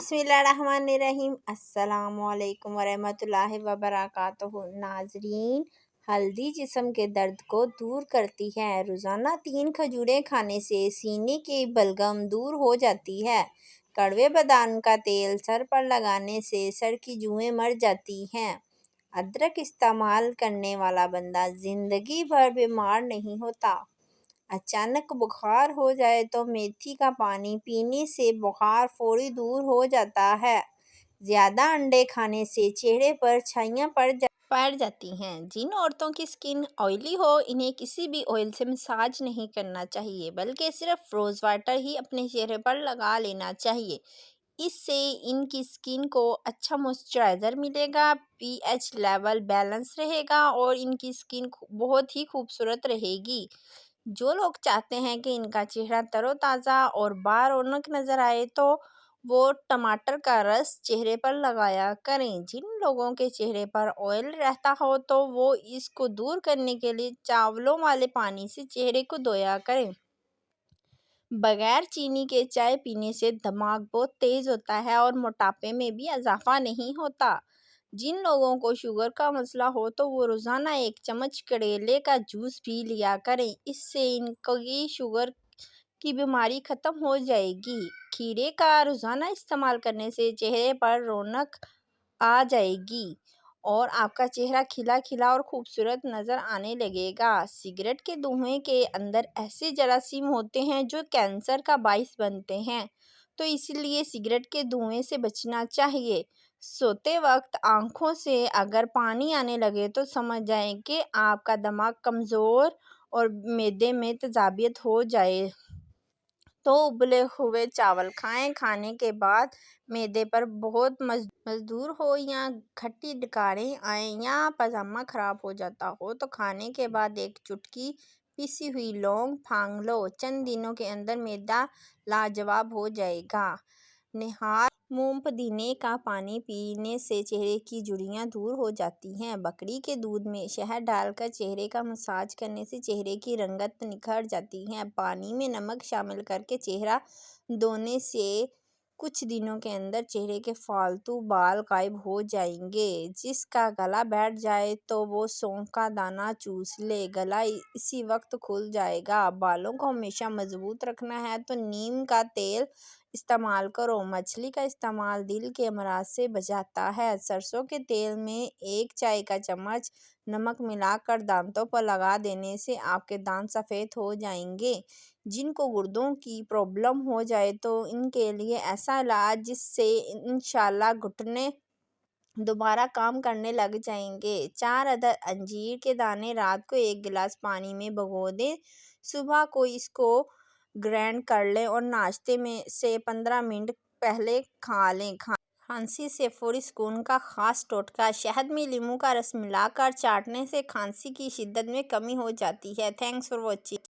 बिस्मिल्लाहिर्रहमानिर्रहीम। अस्सलाम वालेकुम वरहमतुल्लाहि वबरकातुहू। नाजरीन, हल्दी जिस्म के दर्द को दूर करती है। रोज़ाना 3 खजूरें खाने से सीने की बलगम दूर हो जाती है। कड़वे बादाम का तेल सर पर लगाने से सर की जुएं मर जाती हैं। अदरक इस्तेमाल करने वाला बंदा जिंदगी भर बीमार नहीं होता। अचानक बुखार हो जाए तो मेथी का पानी पीने से बुखार फौरी दूर हो जाता है। ज़्यादा अंडे खाने से चेहरे पर छाइयाँ पड़ जाती हैं। जिन औरतों की स्किन ऑयली हो, इन्हें किसी भी ऑयल से मसाज नहीं करना चाहिए, बल्कि सिर्फ रोज़ वाटर ही अपने चेहरे पर लगा लेना चाहिए। इससे इनकी स्किन को अच्छा मॉइस्चराइज़र मिलेगा, पीएच लेवल बैलेंस रहेगा और इनकी स्किन बहुत ही खूबसूरत रहेगी। जो लोग चाहते हैं कि इनका चेहरा तरोताज़ा और बारौनक नज़र आए, तो वो टमाटर का रस चेहरे पर लगाया करें। जिन लोगों के चेहरे पर ऑयल रहता हो, तो वो इसको दूर करने के लिए चावलों वाले पानी से चेहरे को धोया करें। बगैर चीनी के चाय पीने से दिमाग बहुत तेज होता है और मोटापे में भी इजाफा नहीं होता। जिन लोगों को शुगर का मसला हो, तो वो रोज़ाना 1 चम्मच करेले का जूस पी लिया करें। इससे इनकी शुगर की बीमारी ख़त्म हो जाएगी। खीरे का रोज़ाना इस्तेमाल करने से चेहरे पर रौनक आ जाएगी और आपका चेहरा खिला खिला और खूबसूरत नज़र आने लगेगा। सिगरेट के धुएं के अंदर ऐसे जरासीम होते हैं जो कैंसर का बाइस बनते हैं, तो इसलिए सिगरेट के धुएं से बचना चाहिए। सोते वक्त आँखों से अगर पानी आने लगे तो समझ जाएं कि आपका दिमाग कमज़ोर और मैदे में तेज़ाबियत हो जाए, तो उबले हुए चावल खाएं। खाने के बाद मैदे पर बहुत मजदूर हो या खट्टी डकारें आएँ या पजामा खराब हो जाता हो, तो खाने के बाद 1 चुटकी पिसी हुई लौंग फांक लो। चंद दिनों के अंदर मैदा लाजवाब हो जाएगा। निहार मूंग पुदीने का पानी पीने से चेहरे की झुर्रियाँ दूर हो जाती हैं। बकरी के दूध में शहद डालकर चेहरे का मसाज करने से चेहरे की रंगत निखर जाती है। पानी में नमक शामिल करके चेहरा धोने से कुछ दिनों के अंदर चेहरे के फालतू बाल गायब हो जाएंगे। जिसका गला बैठ जाए तो वो सौंफ का दाना चूस ले, गला इसी वक्त खुल जाएगा। बालों को हमेशा मजबूत रखना है तो नीम का तेल इस्तेमाल करो। मछली का इस्तेमाल दिल के अमराज से बचाता है। सरसों के तेल में 1 चाय का चम्मच नमक मिलाकर दांतों पर लगा देने से आपके दांत सफ़ेद हो जाएंगे। जिनको गुर्दों की प्रॉब्लम हो जाए, तो इनके लिए ऐसा इलाज जिससे इंशाल्लाह घुटने दोबारा काम करने लग जाएंगे। 4 अदद अंजीर के दाने रात को 1 गिलास पानी में भिगो दें। सुबह को इसको ग्राइंड कर लें और नाश्ते में से 15 मिनट पहले खा लें। खांसी से फौरी सुकून का खास टोटका, शहद में नींबू का रस मिलाकर चाटने से खांसी की शिद्दत में कमी हो जाती है। Thanks for watching.